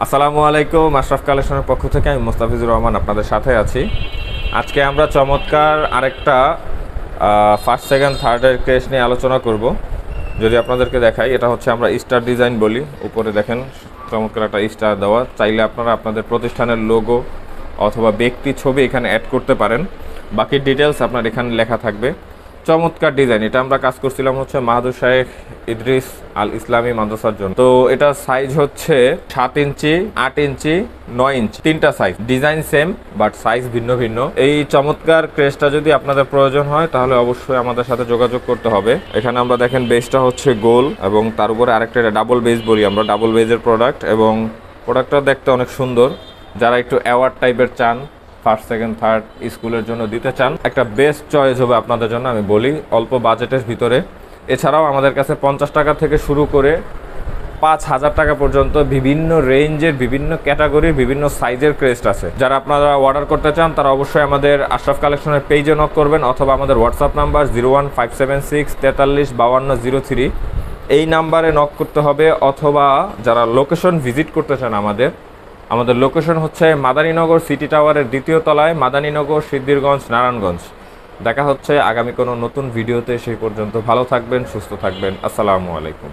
আসসালামু আলাইকুম। আশরাফ কালেকশনের পক্ষ থেকে আমি মোস্তাফিজুর রহমান আপনাদের সাথে আছি। আজকে আমরা চমৎকার আরেকটা ফার্স্ট সেকেন্ড থার্ডের ক্রেশ নিয়ে আলোচনা করব। যদি আপনাদেরকে দেখাই, এটা হচ্ছে আমরা স্টার ডিজাইন বলি। উপরে দেখেন চমৎকার একটা স্টার দেওয়া। চাইলে আপনারা আপনাদের প্রতিষ্ঠানের লোগো অথবা ব্যক্তি ছবি এখানে অ্যাড করতে পারেন। বাকি ডিটেলস আপনার এখানে লেখা থাকবে। চমৎকার ডিজাইন। এটা আমরা কাজ করছিলাম হচ্ছে মাহাদুর শাহেখ ইদ্রিস আল ইসলামী মাদ্রাসার জন্য। তো এটা সাইজ হচ্ছে 7 ইঞ্চি, 8 ইঞ্চি, 9 ইঞ্চি, তিনটা size. Design same but size ভিন্ন ভিন্ন। এই চমৎকার ক্রেসটা যদি আপনাদের প্রয়োজন হয় তাহলে অবশ্যই আমাদের সাথে যোগাযোগ করতে হবে। এখানে আমরা দেখেন বেসটা হচ্ছে গোল এবং তার উপরে আরেকটা ডাবল বেস বলি আমরা, ডাবল বেজের প্রোডাক্ট, এবং প্রোডাক্টটা দেখতে অনেক সুন্দর। যারা একটু অ্যাওয়ার্ড টাইপের চান, ফার্স্ট সেকেন্ড থার্ড স্কুলের জন্য দিতে চান, একটা বেস্ট চয়েস হবে আপনাদের জন্য আমি বলি, অল্প বাজেটের ভিতরে। এছাড়াও আমাদের কাছে 50 টাকা থেকে শুরু করে 5,000 টাকা পর্যন্ত বিভিন্ন রেঞ্জের, বিভিন্ন ক্যাটাগরির, বিভিন্ন সাইজের ক্রেস্ট আছে। যারা আপনারা অর্ডার করতে চান তারা অবশ্যই আমাদের আশরাফ কালেকশনের পেজে নক করবেন অথবা আমাদের হোয়াটসঅ্যাপ নাম্বার 01576 435203 এই নাম্বারে নক করতে হবে। অথবা যারা লোকেশন ভিজিট করতে চান আমাদের লোকেশন হচ্ছে মাদারীনগর সিটি টাওয়ারের 2য় তলায়, মাদারীনগর, সিদ্ধিরগঞ্জ, নারায়ণগঞ্জ। দেখা হচ্ছে আগামী কোনো নতুন ভিডিওতে। সেই পর্যন্ত ভালো থাকবেন, সুস্থ থাকবেন। আসসালামু আলাইকুম।